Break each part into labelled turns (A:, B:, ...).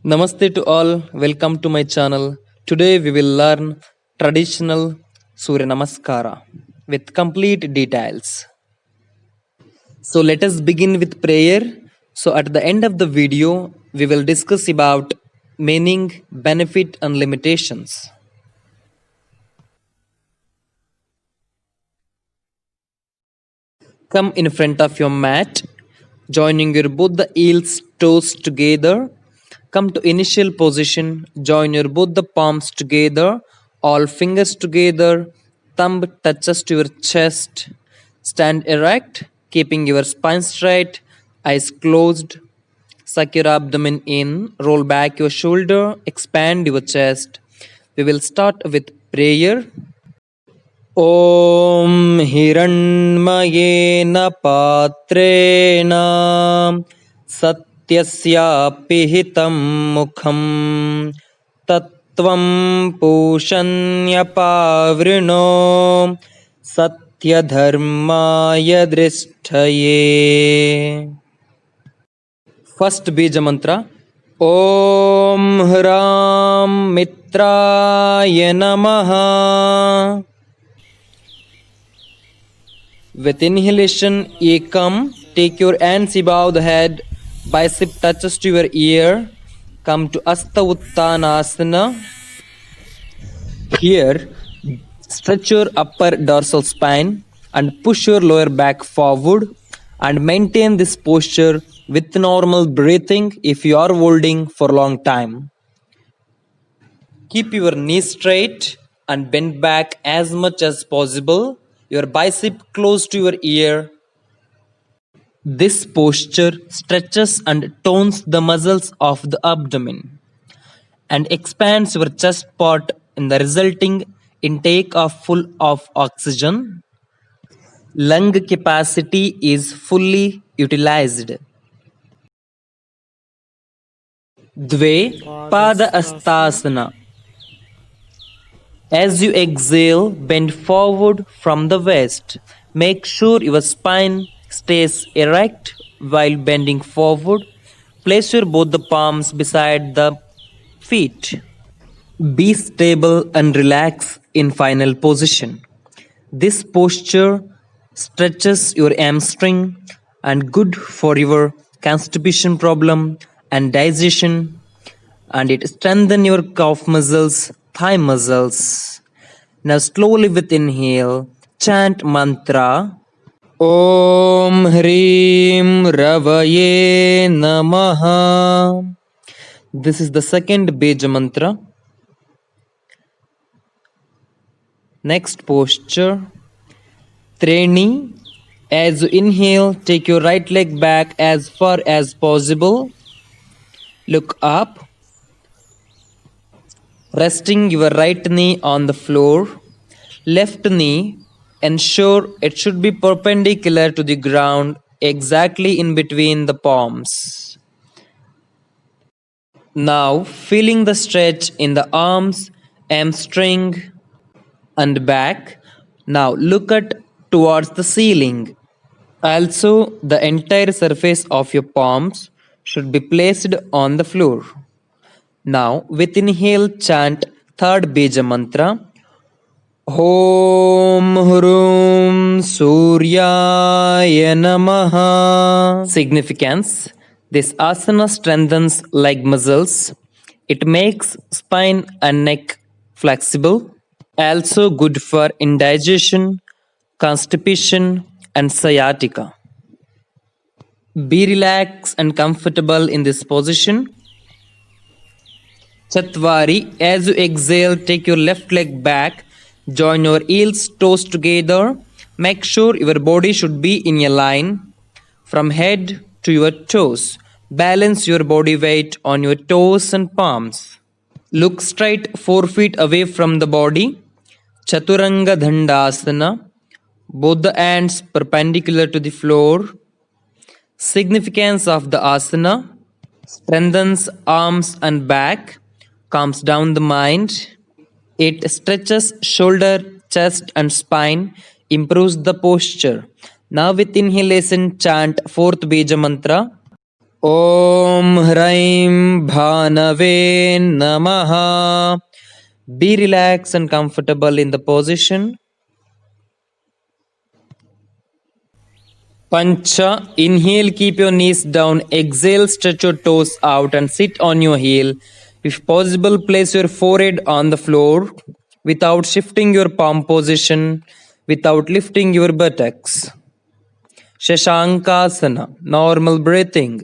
A: Namaste to all, welcome to my channel. Today we will learn traditional Surya Namaskara with complete details. So let us begin with prayer. So at the end of the video, we will discuss about meaning, benefit and limitations. Come in front of your mat, joining your both the heels toes together. Come to initial position, join your both the palms together, all fingers together, thumb touches to your chest. Stand erect, keeping your spine straight, eyes closed. Suck your abdomen in, roll back your shoulder, expand your chest. We will start with prayer. ॐ हिरण्मयेन पात्रेण सत्यस्यापिहितं मुखं तत्त्वं पूषण्यपावृणो सत्यधर्माय दृष्टये. First बीज मंत्र ॐ ह्रां मित्राय नमः. With inhalation, ekam, take your hands above the head, bicep touches to your ear. Come to Asta Uttanasana. Here, stretch your upper dorsal spine and push your lower back forward and maintain this posture with normal breathing if you are holding for a long time. Keep your knees straight and bend back as much as possible. Your bicep close to your ear. This posture stretches and tones the muscles of the abdomen and expands your chest part in the resulting intake of full of oxygen. Lung capacity is fully utilized. Dve Pada Astasana. As you exhale, bend forward from the waist. Make sure your spine stays erect while bending forward. Place your both the palms beside the feet. Be stable and relax in final position. This posture stretches your hamstring and good for your constipation problem and digestion, and it strengthens your calf muscles, thigh muscles. Now slowly with inhale, chant mantra Om Hrim Ravaye Namaha. This is the second Beja mantra. Next posture, Treni. As you inhale, take your right leg back as far as possible. Look up. Resting your right knee on the floor. Left knee, ensure it should be perpendicular to the ground, exactly in between the palms. Now, feeling the stretch in the arms, hamstring, and back. Now, look at towards the ceiling. Also, the entire surface of your palms should be placed on the floor. Now, with inhale, chant third Beja mantra. Om Hrum Suryaya Namaha. Significance: this asana strengthens leg muscles. It makes spine and neck flexible. Also good for indigestion, constipation, and sciatica. Be relaxed and comfortable in this position. Chatwari. As you exhale, take your left leg back. Join your heels, toes together. Make sure your body should be in a line from head to your toes. Balance your body weight on your toes and palms. Look straight 4 feet away from the body. Chaturanga Dandasana. Both the hands perpendicular to the floor. Significance of the asana: strengthens arms and back, calms down the mind. It stretches shoulder, chest and spine, improves the posture. Now with inhalation, chant fourth Beja mantra. Om Hraim Bhanave Namaha. Be relaxed and comfortable in the position. Pancha, inhale, keep your knees down. Exhale, stretch your toes out and sit on your heel. If possible, place your forehead on the floor without shifting your palm position, without lifting your buttocks. Shashankasana, normal breathing.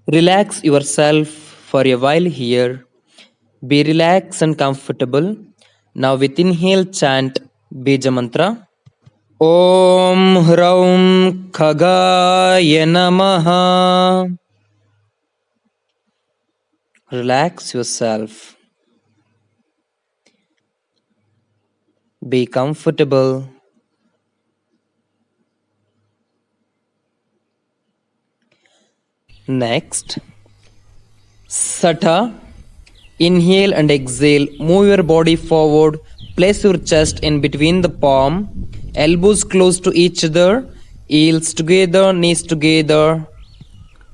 A: Relax yourself for a while here. Be relaxed and comfortable. Now with inhale, chant Bija Mantra. Om Hraum Khagaya Namaha. Relax yourself. Be comfortable. Next, Sata. Inhale and exhale. Move your body forward. Place your chest in between the palm. Elbows close to each other. Heels together, knees together.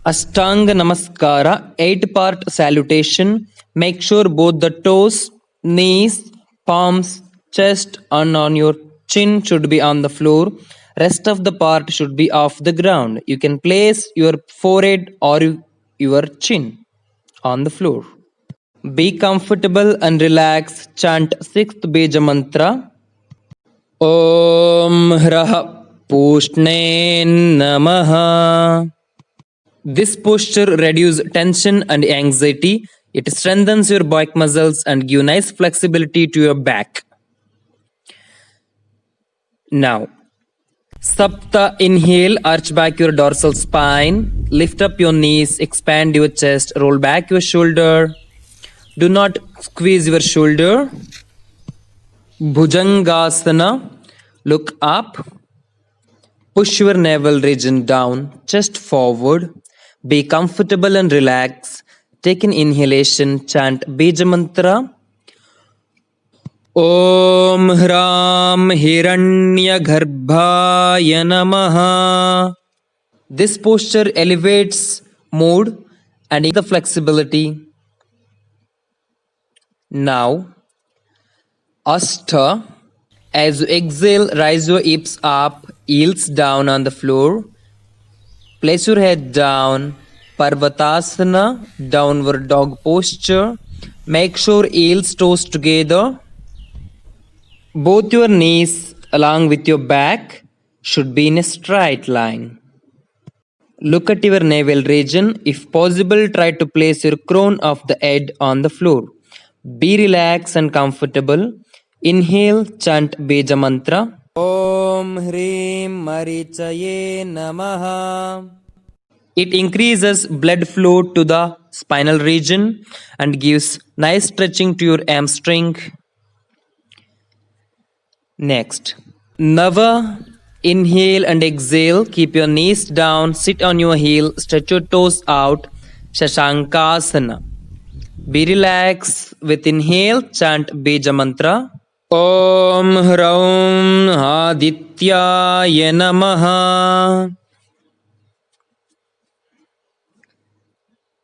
A: Ashtanga Namaskara, 8-part salutation. Make sure both the toes, knees, palms, chest, and on your chin should be on the floor. Rest of the part should be off the ground. You can place your forehead or your chin on the floor. Be comfortable and relax. Chant 6th Bija Mantra. Om Hrah Pushne Namaha. This posture reduces tension and anxiety. It strengthens your back muscles and gives nice flexibility to your back. Now, Sapta, inhale, arch back your dorsal spine, lift up your knees, expand your chest, roll back your shoulder. Do not squeeze your shoulder. Bhujangasana, look up. Push your navel region down, chest forward. Be comfortable and relax. Take an inhalation, chant Bija Mantra. Om Hram Hiranya Garbhaya Namaha. This posture elevates mood and the flexibility. Now, Astha. As you exhale, rise your hips up, heels down on the floor. Place your head down. Parvatasana, downward dog posture. Make sure heels toes together. Both your knees along with your back should be in a straight line. Look at your navel region. If possible, try to place your crown of the head on the floor. Be relaxed and comfortable. Inhale, chant Bija Mantra. Om Hrim Marichaye Namaha. It increases blood flow to the spinal region and gives nice stretching to your hamstring. Next, Nava. Inhale and exhale. Keep your knees down. Sit on your heel. Stretch your toes out. Shashankasana. Be relaxed. With inhale, chant Bija Mantra. Om Hraum Adityaya Namaha.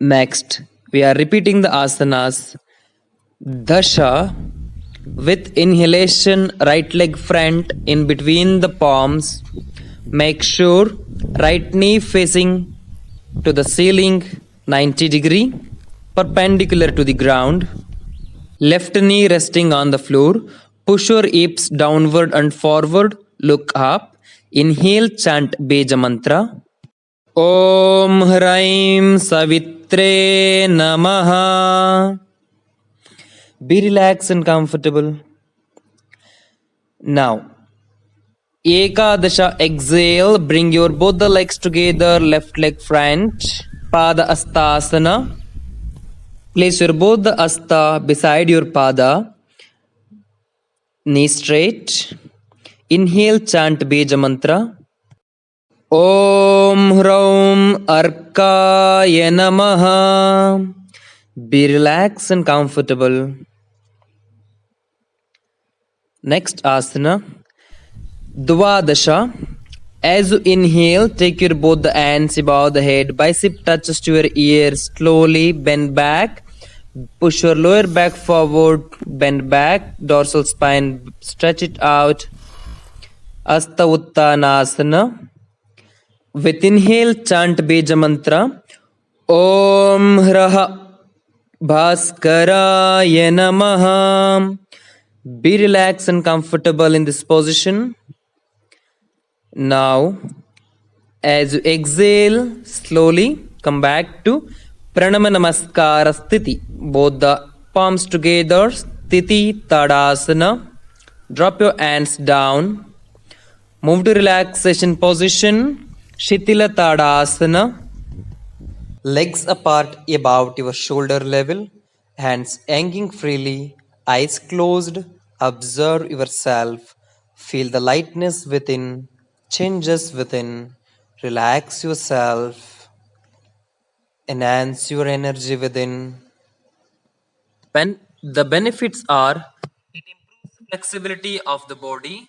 A: Next, we are repeating the asanas. Dasha. With inhalation, right leg front in between the palms. Make sure right knee facing to the ceiling 90 degree, perpendicular to the ground. Left knee resting on the floor. Push your hips downward and forward. Look up. Inhale, chant Bija Mantra. Om Hraim Savitre Namaha. Be relaxed and comfortable. Now, Ekadasha, exhale. Bring your both the legs together. Left leg front. Pada Astasana. Place your both the asta beside your pada. Knee straight. Inhale, chant Bija Mantra. Om Hraum Arkaya Namaha. Be relaxed and comfortable. Next asana, Dvadasha. As you inhale, take your both the hands above the head, bicep touches to your ear, slowly bend back. Push your lower back forward, bend back, dorsal spine, stretch it out. Asta Uttanasana. With inhale, chant Bija mantra. Om Hraha Bhaskaraya Namaha. Be relaxed and comfortable in this position. Now, as you exhale, slowly come back to Pranama Namaskara Sthiti. Both the palms together, Sthiti Tadasana. Drop your hands down. Move to relaxation position, Shitila Tadasana. Legs apart about your shoulder level, hands hanging freely, eyes closed. Observe yourself. Feel the lightness within, changes within. Relax yourself. Enhance your energy within. The benefits are it improves flexibility of the body.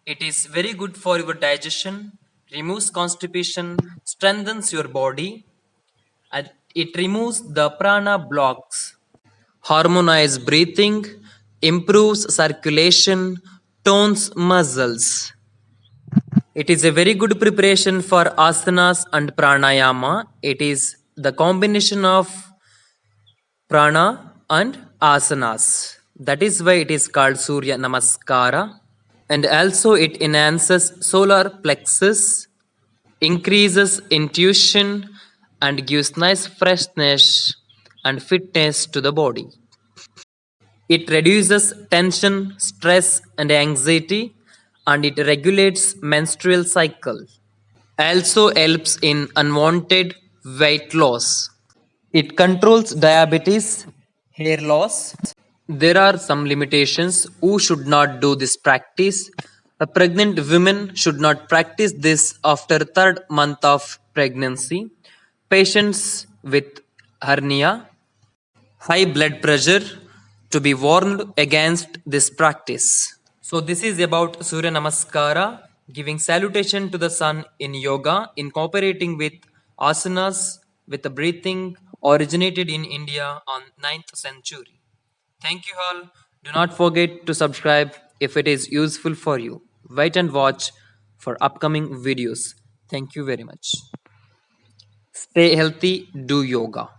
A: It is very good for your digestion, removes constipation, strengthens your body, and it removes the prana blocks, harmonize breathing, improves circulation, tones muscles. It is a very good preparation for asanas and pranayama. It is the combination of prana and asanas. That is why it is called Surya Namaskara. And also it enhances solar plexus, increases intuition, and gives nice freshness and fitness to the body. It reduces tension, stress, and anxiety, and it regulates menstrual cycle. Also helps in unwanted weight loss. It controls diabetes, hair loss. There are some limitations. Who should not do this practice? A pregnant women should not practice this after third month of pregnancy. Patients with hernia, high blood pressure to be warned against this practice. So this is about Surya Namaskara, giving salutation to the sun in yoga, incorporating with asanas with the breathing originated in India on 9th century. Thank you all. Do not forget to subscribe if it is useful for you. Wait and watch for upcoming videos. Thank you very much. Stay healthy, do yoga.